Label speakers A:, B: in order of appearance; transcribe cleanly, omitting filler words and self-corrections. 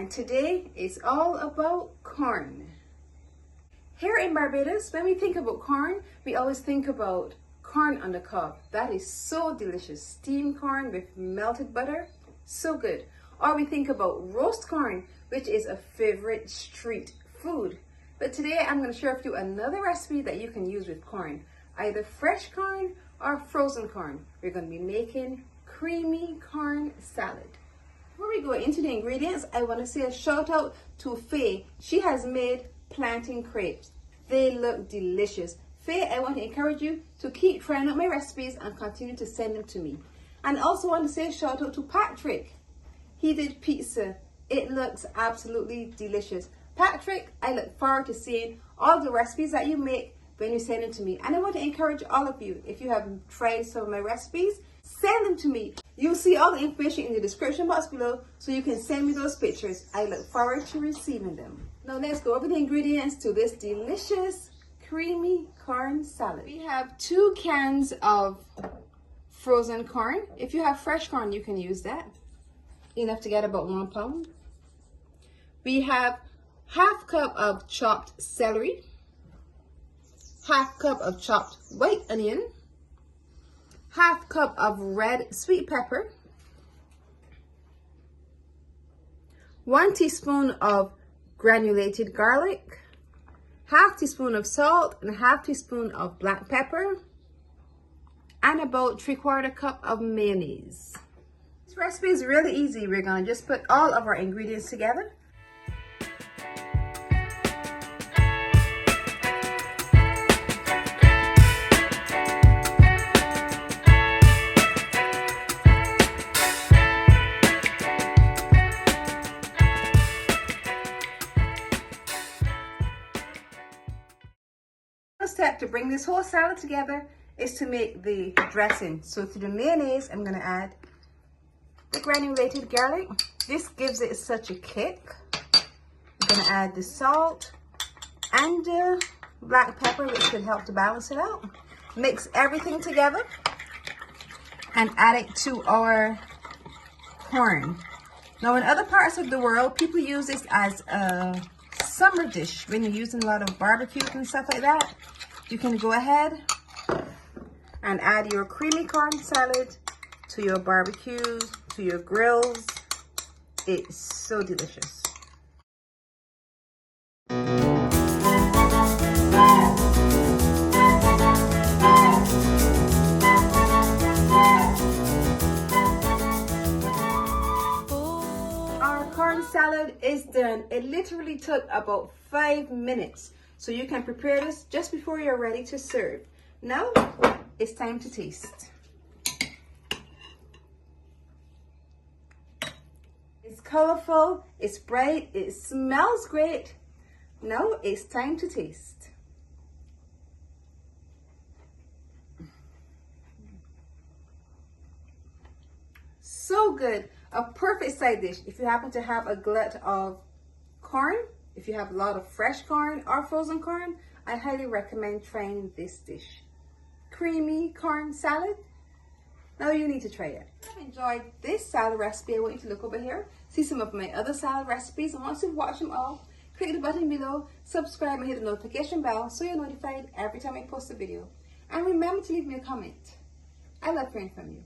A: and today is all about corn. Here in Barbados, when we think about corn, we always think about corn on the cob. That is so delicious. Steamed corn with melted butter, so good. Or we think about roast corn, which is a favorite street food. But today I'm going to share with you another recipe that you can use with corn, either fresh corn or frozen corn. We're going to be making creamy corn salad. Before we go into the ingredients, I want to say a shout out to Faye. She has made plantain crepes. They look delicious. Faye, I want to encourage you to keep trying out my recipes and continue to send them to me. And also want to say a shout out to Patrick. He did pizza. It looks absolutely delicious. Patrick, I look forward to seeing all the recipes that you make when you send them to me. And I want to encourage all of you, if you have tried some of my recipes, send them to me. You'll see all the information in the description box below, so you can send me those pictures. I look forward to receiving them. Now let's go over the ingredients to this delicious creamy corn salad. We have 2 cans of frozen corn. If you have fresh corn, you can use that. Enough to get about 1 pound. We have half cup of chopped celery, half cup of chopped white onion, half cup of red sweet pepper, 1 teaspoon of granulated garlic, half teaspoon of salt and half teaspoon of black pepper, and about 3/4 cup of mayonnaise. This recipe is really easy. We're going to just put all of our ingredients together. Step to bring this whole salad together is to make the dressing. So to the mayonnaise, I'm going to add the granulated garlic. This gives it such a kick. I'm going to add the salt and the black pepper, which should help to balance it out. Mix everything together and add it to our corn. Now in other parts of the world, people use this as a summer dish when you're using a lot of barbecues and stuff like that. You can go ahead and add your creamy corn salad to your barbecues, to your grills. It's so delicious. Our corn salad is done. It literally took about 5 minutes. So you can prepare this just before you're ready to serve. Now, it's time to taste. It's colorful, it's bright, it smells great. Now, it's time to taste. So good. A perfect side dish if you happen to have a glut of corn. If you have a lot of fresh corn or frozen corn, I highly recommend trying this dish. Creamy corn salad. Now you need to try it. If you've enjoyed this salad recipe, I want you to look over here, see some of my other salad recipes, and once you've watched them all, click the button below, subscribe and hit the notification bell so you're notified every time I post a video. And remember to leave me a comment. I love hearing from you.